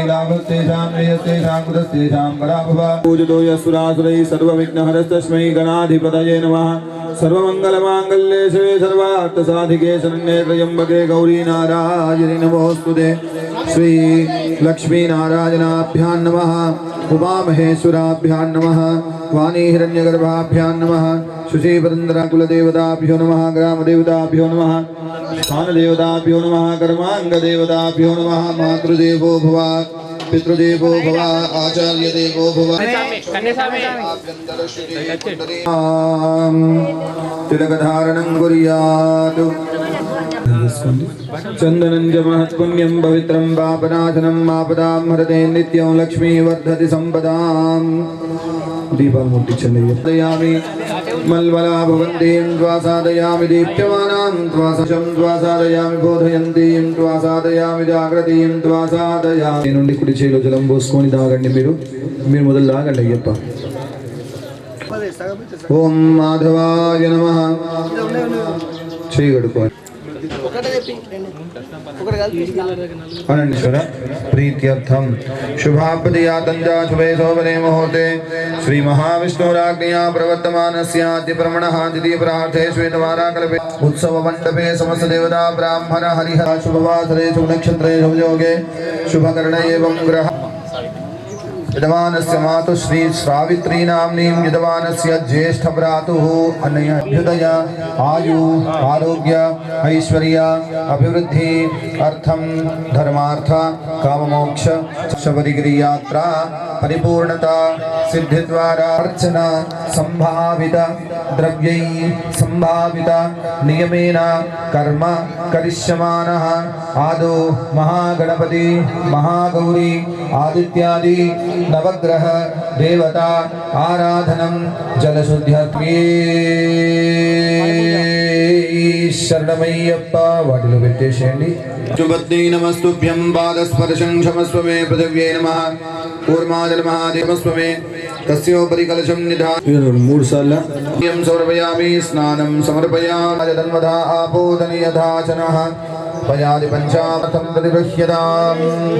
लाभस्तेषां श्रेयस्तेषां कुतस्तेषां पराभव पूजितो यस्सुरासुरैः सर्वविघ्नहरस्तस्मै गणाधिपतये नमः सर्वमङ्गलमाङ्गल्ये शिवे सर्वार्थसाधिके शरण्ये त्र्यम्बके गौरी नारायणि नमोऽस्तुते श्री लक्ष्मीनारायणाभ्यां नमः उमामहेश्वराभ्यां नमः वाणी हिरण्यगर्भाभ्यां नमः शुचीपतन्द्रकुलदेवताभ्यो नमः ग्रामदेवताभ्यो नमः स्थानदेवताभ्यो नमः कर्माङ्गदेवताभ्यो नमः मातृदेवो भव पितृदेवो भव आचार्यदेवो भव तिलकधारणं कुर्यात् चंदनं च महत्पुण्यं पवित्रं पापनाशनं आपदां हरते नित्यं लक्ष्मी वर्धति संपदां दीपमूर्ति चंदयामि मल्वला भवन्तीं त्वासादयामि दीप्यमानां त्वासशं त्वासादयामि बोधयन्तीं त्वासादयामि जागृतीं त्वासादयामि నుండి కుడి చేలో జలం పోసుకొని తాగండి మీరు మొదలు తాగండి అయ్యప్ప ఓం మాధవాయ నమః చేయగడుకోండి अनन्यश्वर प्रीत्यर्थम शुभापदियातंजा शुभे शोभने मुहूर्ते श्री महाविष्णुराज्ञया प्रवर्तमानस्याद्य ब्रह्मणः द्वितीय प्रार्थे श्वेतवारा कल्पे उत्सव मंडपे समस्त देवता ब्राह्मण हरिः शुभवासरे शुभ नक्षत्रे शुभ योगे शुभकरणे एवं ग्रह यजमानस्य मातु श्री सावित्री नाम्नीं यजमानस्य ज्येष्ठ भ्रातुः अनयोदय आयु आरोग्य ऐश्वर्य अभिवृद्धि अर्थम धर्मार्थ काममोक्ष शबरिगिरि यात्रा परिपूर्णता सिद्धि द्वारा अर्चना संभावित द्रव्यै संभावित नियमेन कर्म करिष्यमानः आदौ महागणपति महागौरी आदित्यादि नवग्रह देवता आराधनं जलशुद्ध्यत्वे शरणमय्यप्पा वाटिलो పెట్టేసేయండి शुभद्यै नमस्तुभ्यं पादस्पर्शं क्षमस्व मे पृथिव्यै नमः कूर्माजल महादेवस्व मे तस्योपरि कलशं निधाय मूड साला यं समर्पयामि स्नानं समर्पयामि तन्वधा आपोदनि यथाचनः पयादि पंचामृतं प्रतिगृह्यतां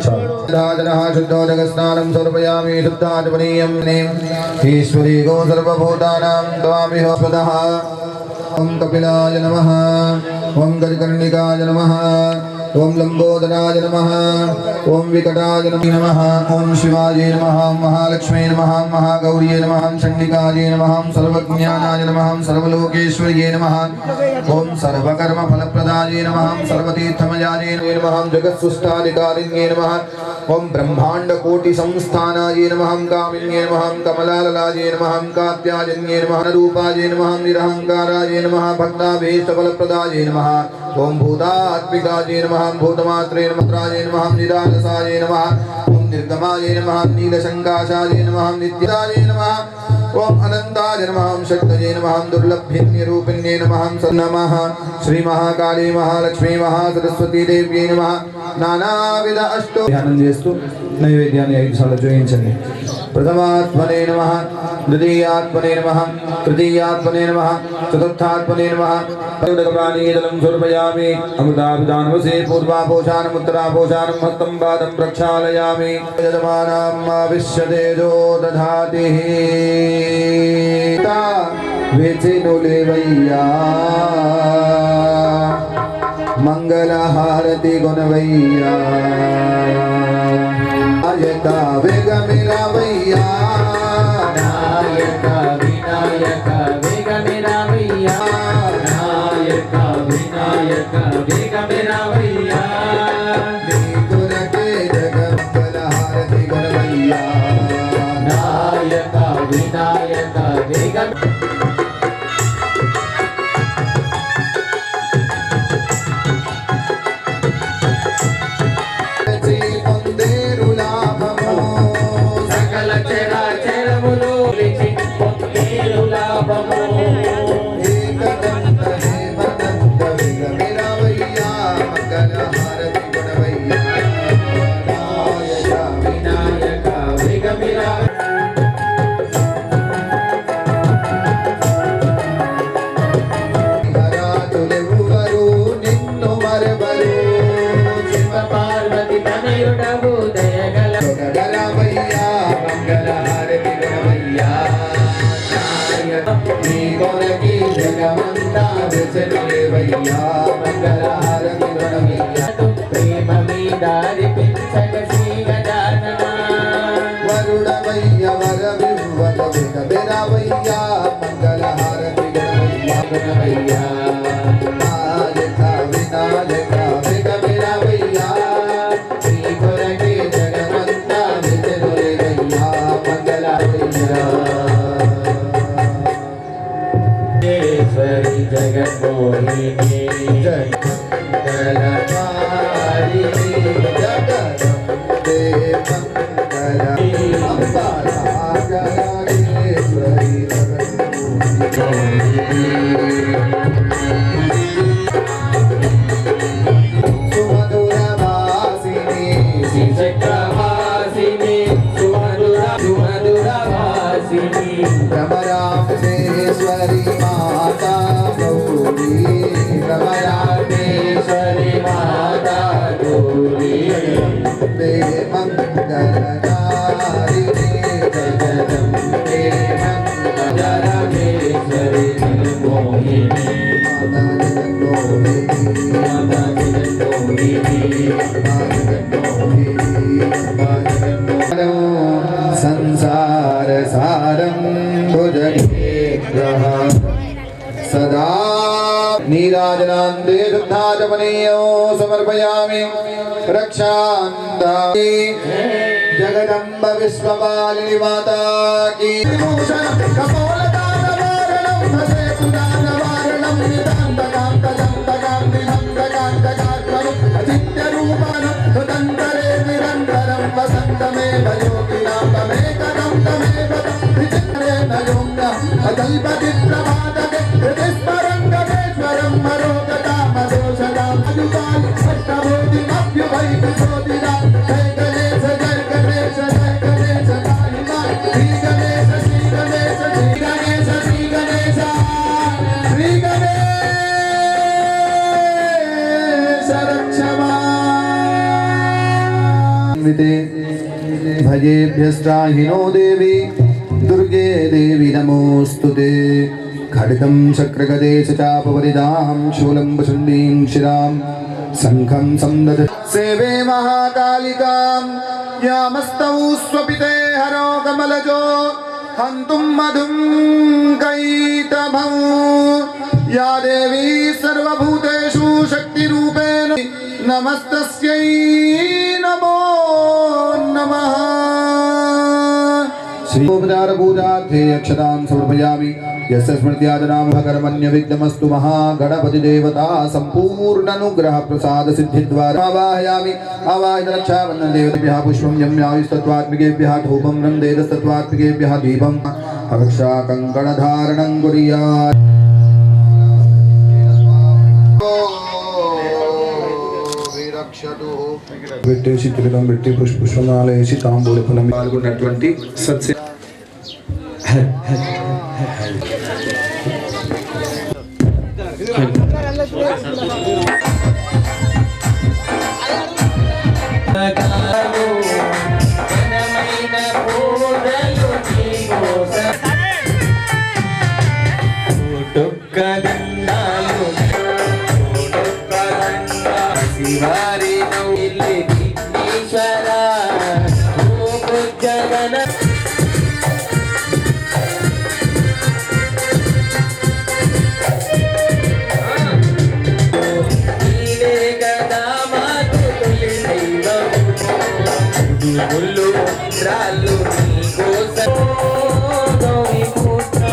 साधनः शुद्धोदकस्नानं समर्पयामि शुद्धात्मनीयं ईश्वरी गो सर्वभूतानां त्वामिह स्वतः ओं कपिलाय नमः ओं गजकर्णिकाय नमः ओं लंबोदराय नमः ओं विकटाय नमः ओं शिवाय नमः महालक्ष्मी नमः महागौरी नमः चंडिकाय नमः सर्वज्ञानाय नमः सर्वलोकेश्वर्ये नमः ओं सर्वकर्म फलप्रदाय नमः सर्वतीर्थमयाय नमः जगत्सृष्टाधिकारिण्ये नमः ओं ब्रह्मांड कोटि संस्थानाय नमः कामिन्ये नमः कमलाललाय नमः कात्यायन्ये नमः रूपाय नमः निरहंकाराय नमः भक्ताभीष्ट फलप्रदाय नमः ओं भूतात्मिकाय नमः भूतमात्रे नमः नमः निरालसाय नमः ओं निर्गमाय नमः नीलशंकाशाय नमः नित्याय नमः ओं अनंताय नमः शक्तये नमः दुर्लभ्यन्यरूपिण्ये नमः नमः श्री महाकाली महालक्ष्मी महासरस्वती देव्यै नमः नानाविध अष्टो ध्यानं చేస్తూ నైవేద్యాన్ని 5 సార్లు జోయించండి प्रथमात्मने नमः द्वितीयात्मने नमः तृतीयात्मने नमः चतुर्थात्मने नमः पयोदकपानीयजलं समर्पयामि अमृताभिधानवसे पूर्वापोषाणम् उत्तरापोषाणं हस्तं पादं प्रक्षालयामि यजमानाम् आविश्यतेजो दधातिः वेचिनुलेवय्या मंगलहारति गुणवैया नायका वेगमिरावैया नायका विनायका वेगमिरावैया नायका विनायका वेगमिरावैया नीतुरके जगत्कलहारति गुणवैया नायका विनायका वेगम గణమయ్యా మంగళహారతి గణమయ్యా ప్రేమ మీదారి పెంచక శ్రీ గజానన వరుడమయ్య వరవివ్వక విరవయ్యా మంగళహారతి గణమయ్యా గణమయ్యా నాయక వినాయక విరవయ్యా శ్రీ కొరకే జగమంతా విజరులయ్యా మంగళమయ్యా ఈశ్వరి జగన్మోహిని జగమంగళమారి జగదంబే మంగళ అంబరాగరాగేశ్వరి సుమధురవాసిని శ్రీచక్రవాసిని సుమధురవాసిని భ్రమరాంబేశ్వరి మాతా గౌరీ భ్రమరాంబేశ్వరి మాతా గౌరీ జగదంబే మంగళకారిణి జగదంబే మంగళరామేశ్వరి జగన్మోహిని మాతా జగన్మోహిని మాతా జగన్మోహిని సంసార సారం భుజగేగ్రహ సదా నీరాజనాందే శుద్ధాచమనీయో సమర్పయామి రక్షాంతామి జగదంబ విశ్వపాలిని మాతా కీ కపోలదానవారణం భజే పురాణవారణం నిదాంతకాంతదంతకాంతిమంతకాంతకాత్మను అచిత్యరూపనం సుతంతరే నిరంతరం వసంతమే భయోగినాం తమేకరం తమేవ విచిత్రేణ యోమ్య అకల్పచిత్రమాదకే హృదిస్మరం గణేశ్వరం మరోగతామదోషదాం అదుపాలి అష్టభూతిమభ్యుభైకుశోధిరాం జయ గణేశ జయ గణేశ జయ గణేశ పాహిమా శ్రీ గణేశ శ్రీ గణేశ శ్రీ గణేశ శ్రీ గణేశ శ్రీ గణేశ రక్షమా भजेभ्यस्त्राहिनो देवी दुर्गे देवी नमोस्तुते खड्गं चक्रगदे च चापवरिदां शूलं वसुण्डीं शिरां शङ्खं संदध सेवे महाकालिकां यामस्तौ स्वपिते हरो कमलजो हन्तुं मधुं कैटभौ या देवी सर्वभूतेषु शक्तिरूपेण नमस्तस्यै नमो नमः श्रीोपचार पूजार्थे अक्षतां समर्पयामि यस्य स्मृत्यादनामकर्मण्य विघ्नमस्तु महागणपति देवता सम्पूर्णानुग्रह प्रसाद सिद्धिद्वारा आवाहयामि आवाहित रक्षाबन्धन देवतेभ्यः पुष्पं यम्यायुस्तत्त्वात्मिकेभ्यः धूपं नन्देतस्तत्त्वात्मिकेभ्यः दीपं रक्षा कङ्कणधारणं कुर्यात् పెట్టేసి తిలకం పెట్టి పుష్పమాల వేసి తాంబూల ఫలం పాల్గొన్నటువంటి సత్య శివారి నౌలి విఘ్నేశ్వర జగన నీవే గదా మాకు తొలి దైవము గుళ్ళు రాళ్ళు నీ కోసం గౌరీ పుత్ర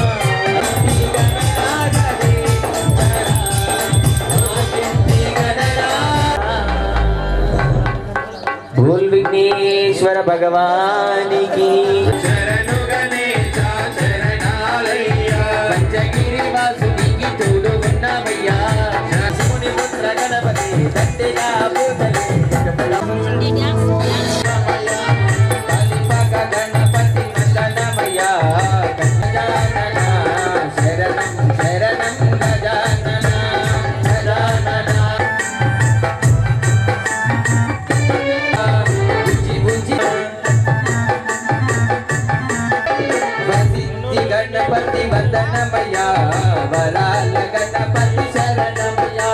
बोल विघ्नेश्वर भगवान की शरणु गणेश शरणालय्या पंचगिरि वासुकी की तोडो गुन्नामయ్యా శివుని పుత్ర గణపతి దండగా పూజలి కాలిపాక గణపతి నందనమయ్యా గజానన శరణం శరణం గజానన గజానన గణపతి వందనమయ్యా వరాల గణపతి శరణమయ్యా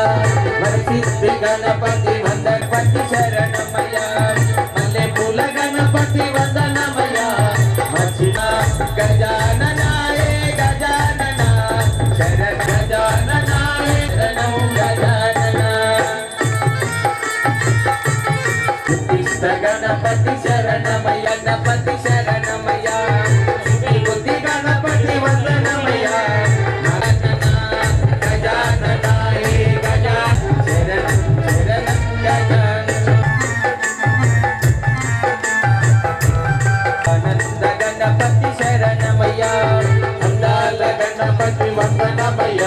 గణపతి శరణమయ్య గణపతి శరణమయ్య శ్రీ బుద్ధి గణపతి వందనమయ్య గజానన హే గజా శరణం శరణం గజానన ఆనంద గణపతి శరణమయ్య అందాల గణపతి వందనమయ్య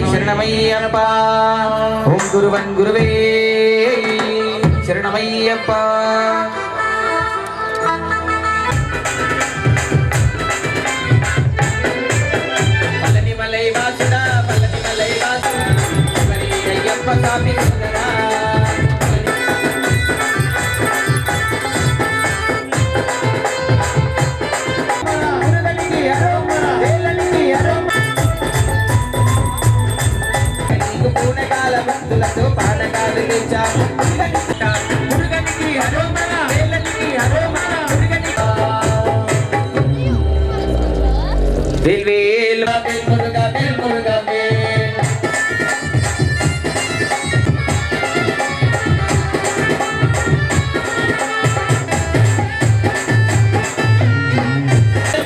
శరణమయ్యప్ప ఓం గురువన్ గురువే శరణమయ్యప్ప పళని మలై వాసుడా పళని మలై వాసుడా మరి అయ్యప్ప స్వామి సుందరా పానకాలు మురుగనికి హరోమర వేలనికి హరోమర మురుగనికి వేల్ వేల్ మురుగా వేల్ మురుగా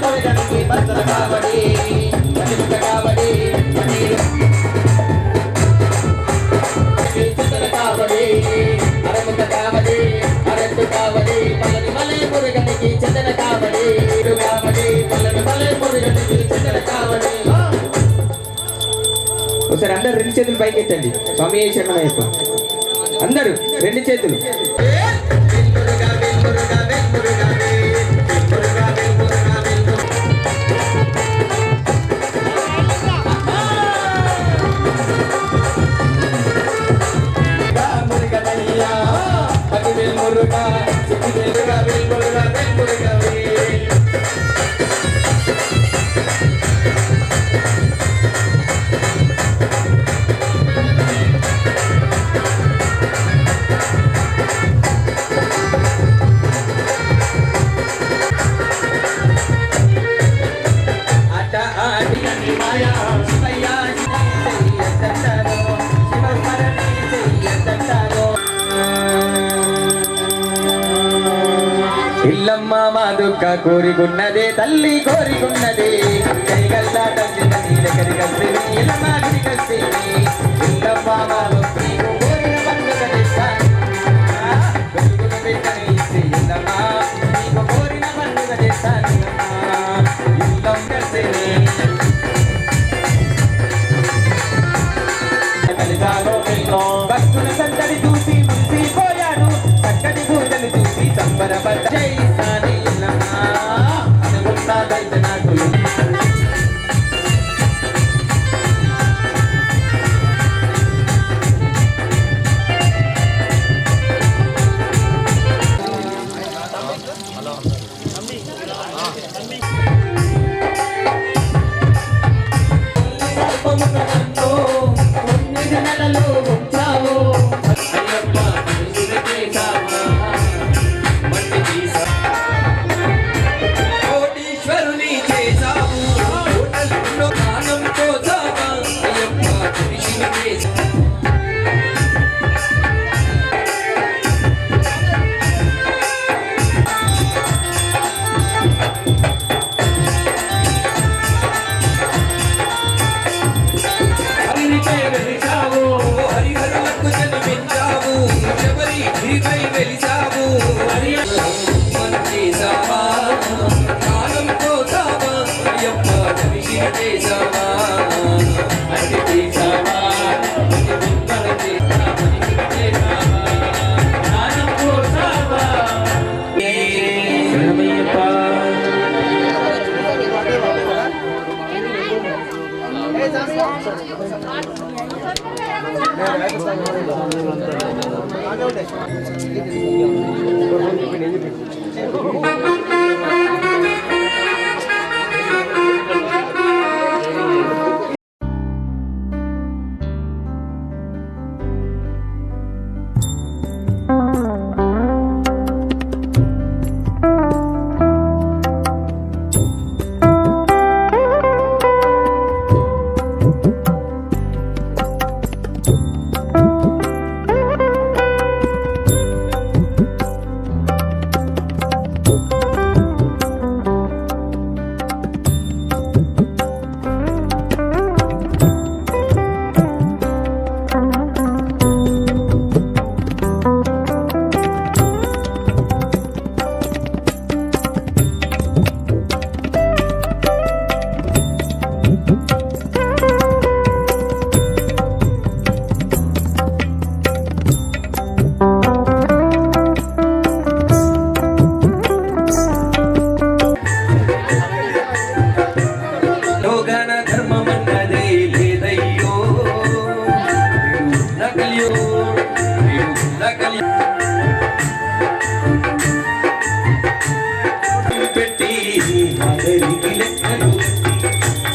మురుగనికి భద్ర కావడి కావడి అరముక కావడి అరట్టు కావడి పలని మలై మురుగనికి చందన కావడి కావడి పలని మలై మురుగనికి చందన కావడి. ఒకసారి అందరు రెండు చేతులు పైకెత్తండి. స్వామి శరణమయ్యప్ప. అందరూ రెండు చేతులు. ఇల్లమ్మ మా దుఃఖ కోరికున్నదే తల్లి కోరికున్నదే కైగల్లా తల్లి దగ్గర కలిసి ఇల్లమ్మ కలిసి ఇల్లమ్మ మా దుఃఖ కోరిన పండుగ ఇల్లమ్మ నీకు కోరిన పండుగ చేస్తాను ఇల్లం కలిసి భక్తుల సందడి చూసి మురిసిపోయాను చక్కటి పూజలు చూసి సంబరపడ్డ జై సాని ఇల్లమ్మ అనుకున్నదైతే నాకు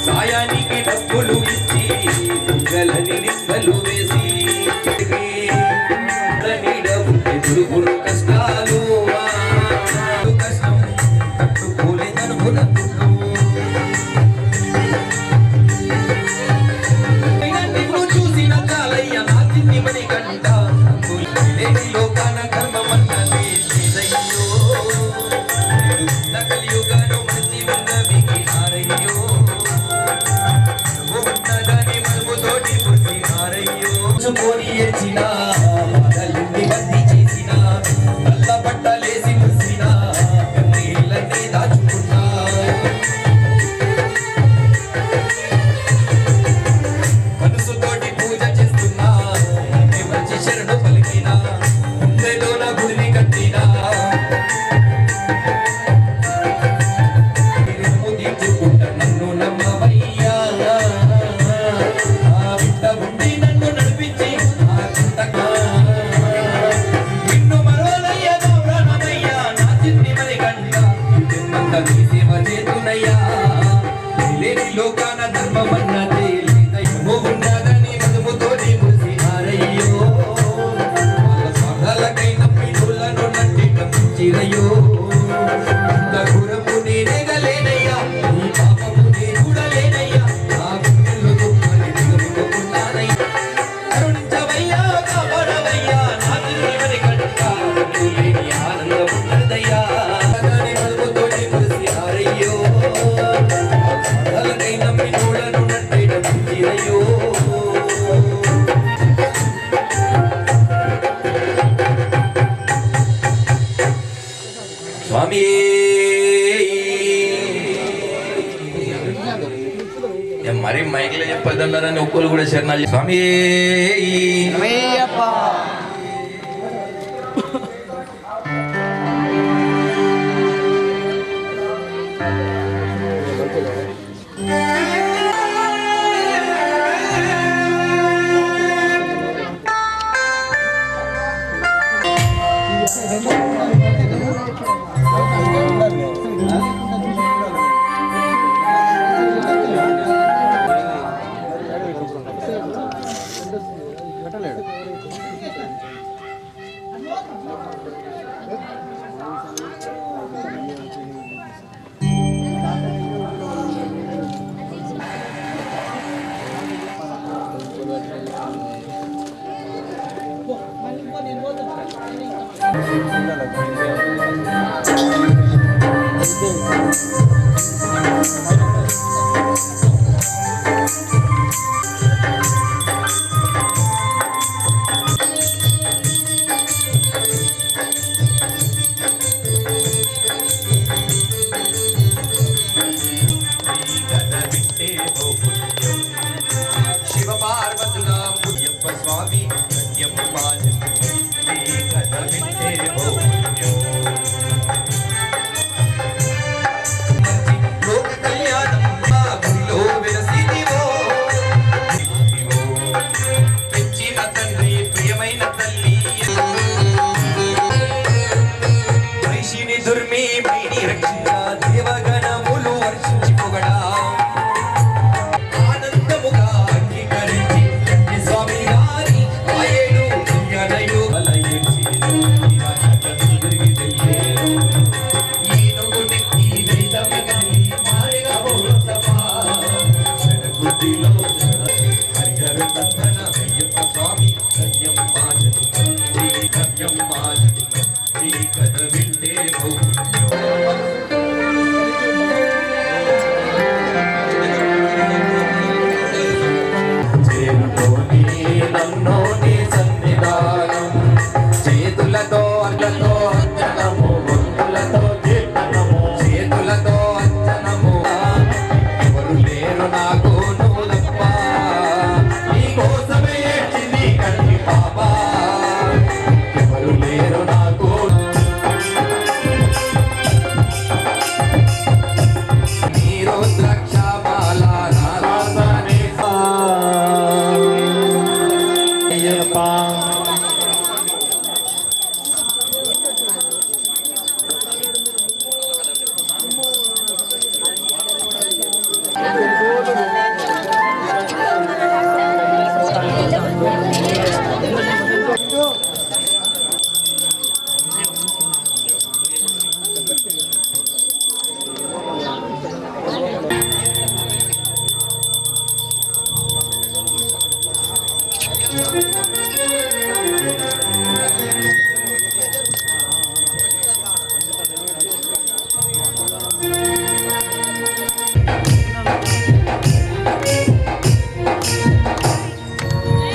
సాయానికి డబ్బులు ఇచ్చి గలని నిందలు వేసి ఎదురుగుడు కష్టాలు కష్టం తట్టుకోలేదనుకున్నందుకు చూసిన చాలయ్య నా తిండి మని గంట లోకాన ధర్మమన్నది కలియుగాను మంచి ఉన్నవి హారయ్యో ఉన్నదని మరుపుతోటి పుట్టి హారయ్యో చుకొని ఎచ్చిన బాధలింది బంది చేసిన నల్ల బట్టలేసి ముసిన కన్నీళ్ళని దాచుకున్నా మనసుతోటి పూజ చేస్తున్నా మంచి శరణు పలికిన గుండెలో నా గుడిని కట్టినా నన్ను నమ్మవయ్యా బిడ్డ ఉండి నన్ను నడిపించి నిన్ను మరవలయ్యా నా ప్రాణమయ్యా నా చిన్ని మరి గంట నీ సేవ చేతునయ్యా లేని లోకాన ధర్మమన్నదే లేదయ్యో ఉన్నదని మధుముతోని ముసినారయ్యో వాళ్ళ స్వార్థాలకై నమ్మి డోళ్ళను నట్టి కమ్మించిరయ్యో గురము నేనేగలేనయ్యా నీ పాపము నే చూడలేనయ్యా నా గుండెల్లో దుఃఖాన్ని నిలుపుకున్నానయ్యా కరుణించవయ్యా కాపాడవయ్యా నా తిరుమని కంట లేని ఆనందం ఉన్నదయ్యా మధుముతోని ముసినారయ్యో స్వార్థాలకై నమ్మి డోళ్ళను నట్టి కమ్మించిరయ్యో స్వామి మరి మైక్లో చెప్పదన్నారని ఒక్కరు కూడా శరణాలు స్వామి శివ పార్వతుల ముయ్యప్ప స్వామి సత్యం పాదం కథ వింటే లోక కళ్యాణం మా గుడిలో వెలసిదివో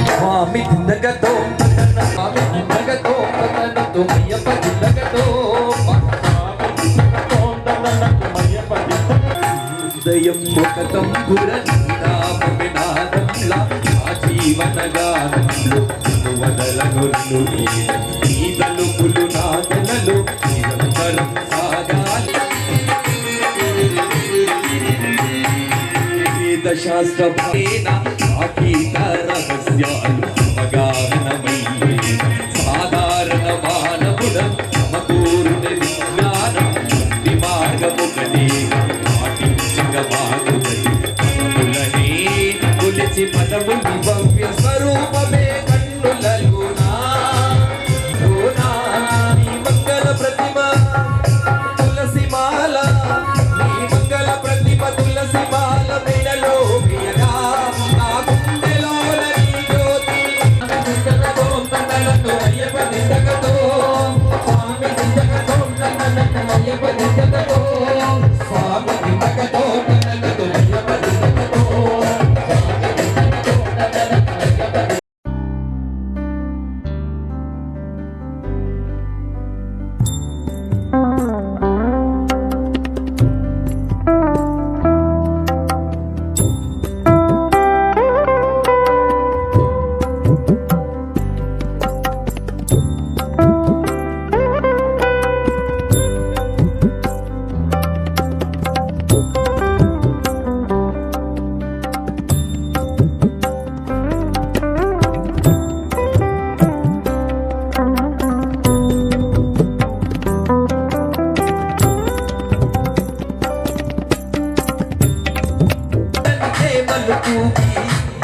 స్వామి జిందగతో స్వామి జిందగతో తుమయ్యప్ప జిందగతో ఉదయం ఒక తంబుర నినాదంలా ఆ జీవనగానంలో వదలను నీ తలుపులు నాదనలు నిరంతరం సాగాలి శాస్త్ర సాగీత రహస్యాలు అవగాహనమయ్యే సాధారణ మానవుడ సమకూరుని విజ్ఞానం భక్తి మార్గముగనే పాటించగమాగులనే కొలిచి పదముని భవ్య స్వరూపమే కన్నులలోనా నీ మంగళ ప్రతిమ తులసి మాల నీ మంగళ ప్రతిమ తులసి మాల మెడలో ప్రియగా నా గుండెలోన నీ జ్యోతి జిందగతో తనలతో అయ్యప్ప జిందగతో స్వామి జిందగతో తనలతో అయ్యప్ప జిందగతో స్వామి జిందగతో తనలతో అయ్యప్ప జిందగతో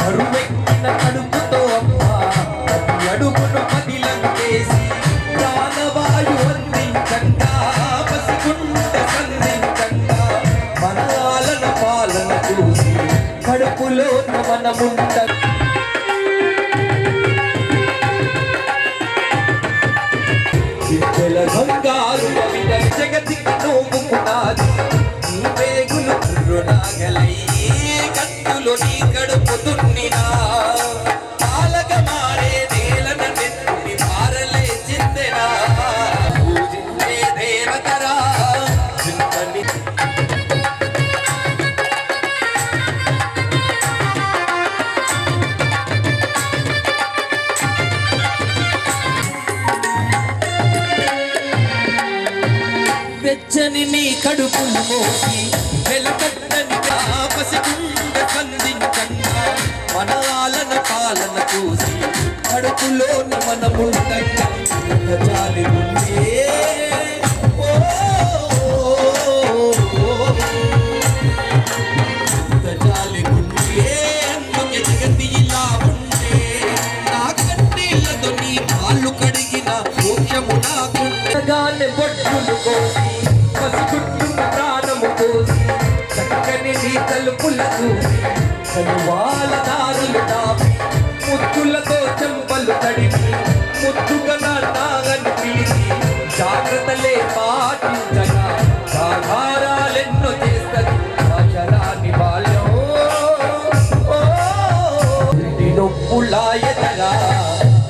అరువెక్కిన కడుపుతో అమ్మా ప్రతి అడుగును పదిలను చేసి ప్రాణవాయు అందించంగా పసిగుండె సంధించంగా మనాలన పాలన చూసి కడుపులో మనముంట విద్యల బంగారు కవిత జగతికి నోముకున్నది నీ వేగులు కరుణాగలై కత్తులు నీ కడుపు దున్నినా పాలక మారే నేలన నెత్తి మారలే చిందెనా పూజించే దేవతరా చింతని వెచ్చని నీ కడుపును మోసి వెలకట్టని పసిగుండె సంధించంగా మనాలన పాలన చూసి కడుపులోన మనముండగా జాలి ఉండే జాలి ఉండే అందుకే జగతి ఇలా ఉండే నా కన్నీళ్లతో నీ కాళ్ళు కడిగిన మోక్షము నాకుండగానే బొట్టులు కోసి పసిగుట్టున్న ప్రాణము కోసి చక్కని నీ తలుపుల చూసి కనువాల దారులు దాపి ముద్దులతో చెంపలు తడిపి ముద్దుగా నాగని పిలిచి జాగ్రత్తలే పాటించగా సాధారాలెన్నో చేస్తది ఆచరాని బాల్యం నొప్పులాయతరా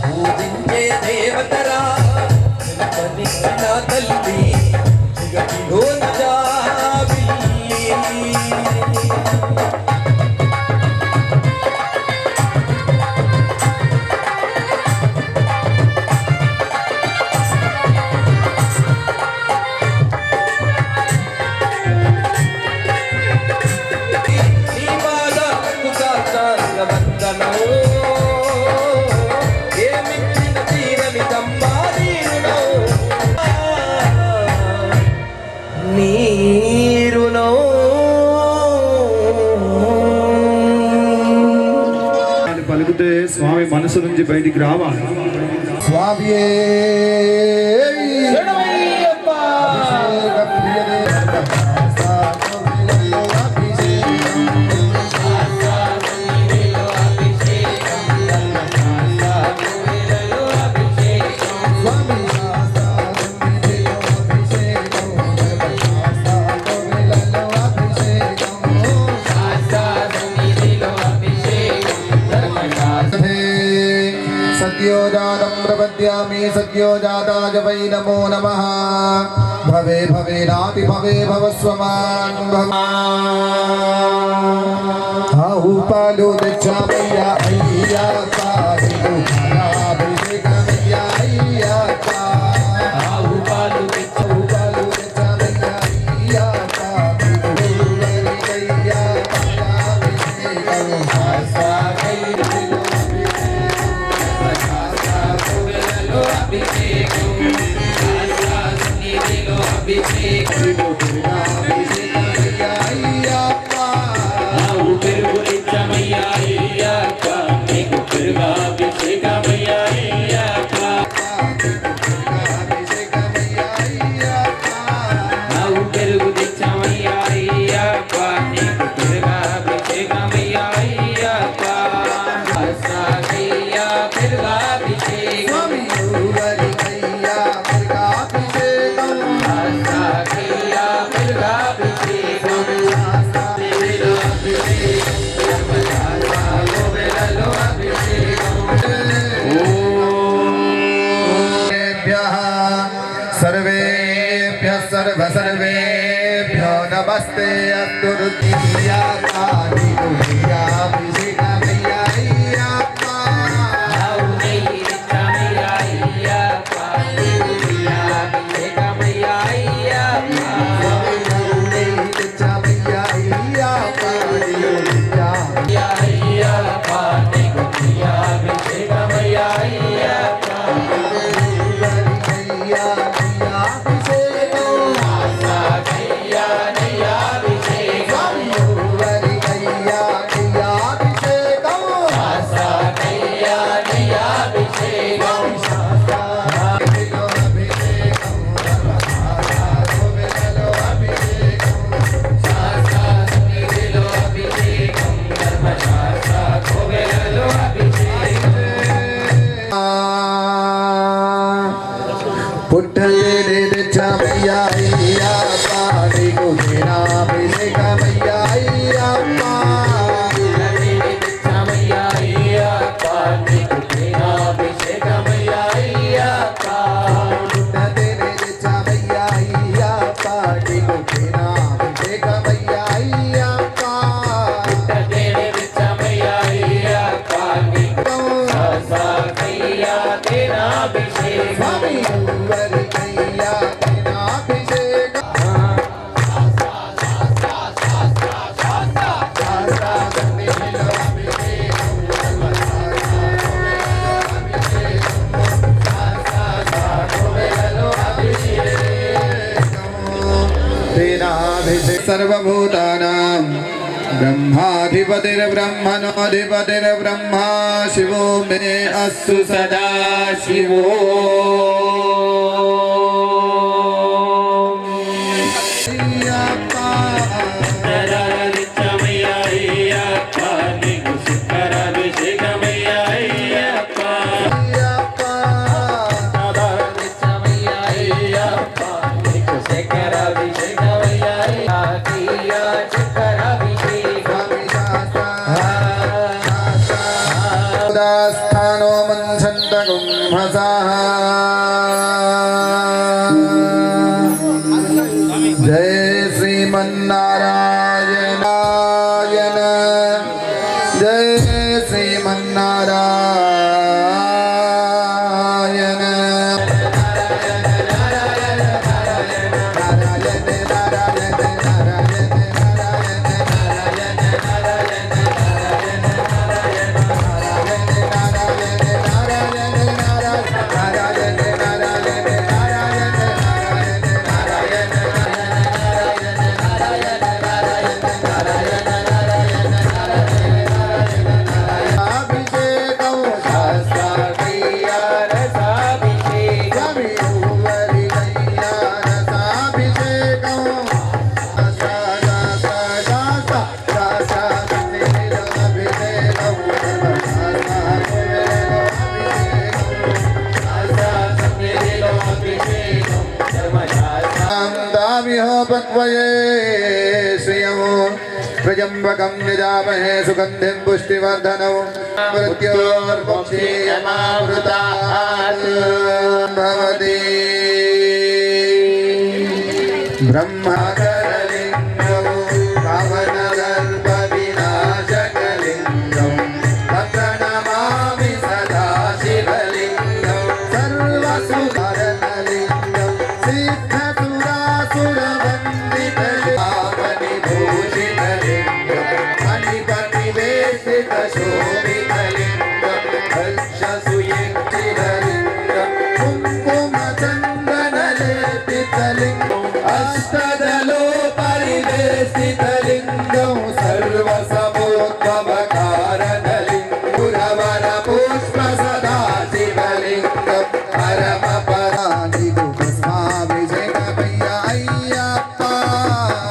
పూజించే దేవతరా నా తల్లి జగతిలో ఏమిచ్చిన తీరని సంపాదీరునో నీరునో పలుకుతే స్వామి మనసు నుంచి బయటికి రావాలి. స్వామియే सद्यो जातं प्रपद्यामि सद्यो जाताय वै नमो नमः भवे भवेनाति भवे भवस्वमान् आहु पालो दच्छामय्या अय्यप्पा अभिषेकमय्या अय्यप्पा आहु पालो दच्छामय्या अय्यप्पा सर्वेभ्यो नमस्ते अस्तु रुद्रिया काली दुर्गा अभिषेकमय्या अय्यप्पा सर्वभूतानां ब्रह्माधिपतिर्ब्रह्मणोऽधिपतिर्ब्रह्मा शिवो मे अस्तु सदा शिवो स्थानो मन्सन्तकुम्भसाः जय श्रीमन्नारायण जय श्रीमन्नारायण पक्वये श्रियं प्रजम्बकं यजामहे सुगन्धिं पुष्टिवर्धनम् मृत्योर्मुक्षीयमावृतात् भवति ब्रह्मकरलिङ्गं पवनदर्पविनाशकलिङ्गं तत्र नमामि सदा शिवलिङ्गं सर्वसुभरणलिङ्गं सिद्धसुरासुरवन्दितलिङ्गं मणिपतिवेशितशोभितलिङ्गं भक्षसुयक्षिरलिङ्गं कुङ्कुमचन्दनलेपितलिङ्गम् अष्टदलोपरिवेशितलिङ्गं सर्वसमोद्भवकारणलिङ्गं पुरवरपुष्पसदाशिवलिङ्गं परमपराधिगुभस्माभिषेकमय्य अय्यप्पा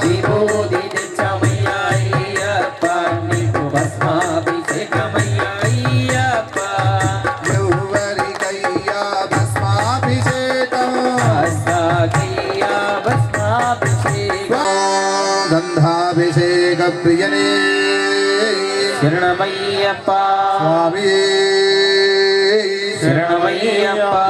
विभूति तेच्चमय्या अय्यप्पा नीकु भस्माभिषेकमय्या अय्यप्पा यौवरिकय्या भस्माभिषेकम् हस्ताकय्या भस्माभिषेकम् गन्धाभिषेकप्रियने शरणमय्यप्पा स्वामी शरणमय्यप्पा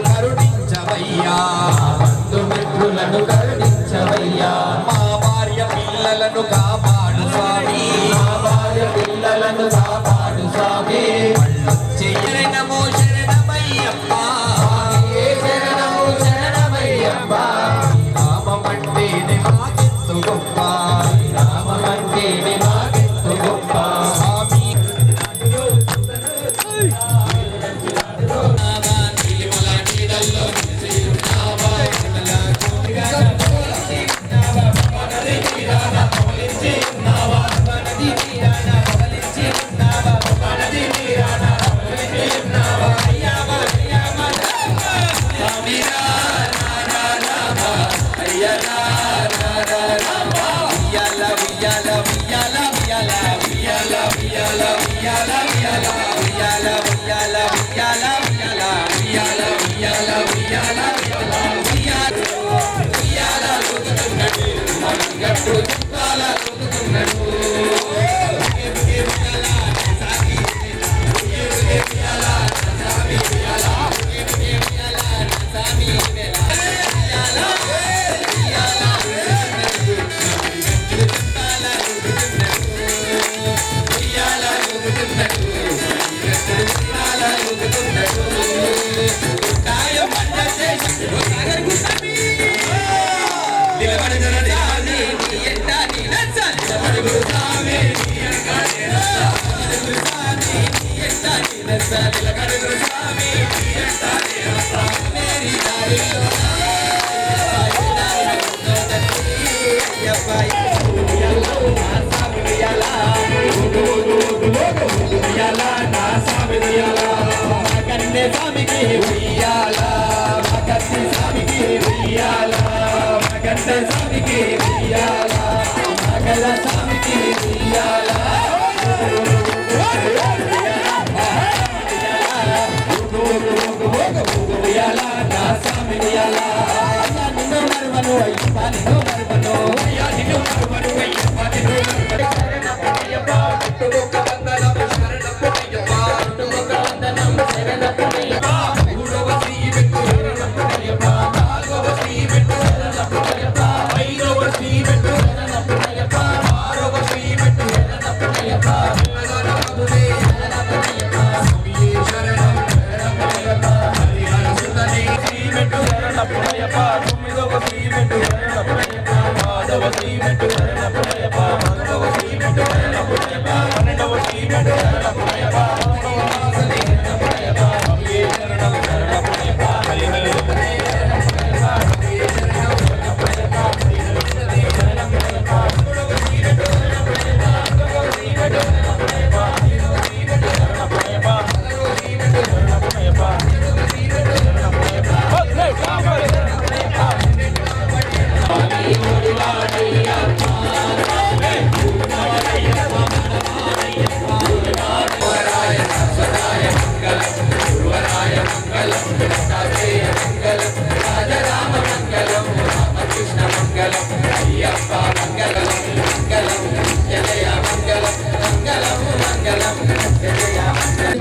కరుణించవయ్యా బంధుమిత్రులను కరుణించవయ్యా మా భార్య పిల్లలను కాపాడు స్వామి మా భార్య పిల్లలను కాపాడు స్వామి శరణమో శరణమయ్యప్ప శరణమో శరణమయ్యప్ప రామమంటేనే మాకెత్తు గొప్ప రామమంటేనే మాకెత్తు గొప్ప స్వామి Bye. కన్నె స్వామికి ఉయ్యాల కత్తి స్వామికి ఉయ్యాల కన్నె స్వామికి ఉయ్యాల మగల స్వామికి ఉయ్యాల ఉయ్యాల నా స్వామి ఉయ్యాల నిన్ను మరువను అయ్యప్ప నిన్ను మరువను అయ్యా నిన్ను మరువను అయ్యప్ప నిన్ను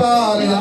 పాలయ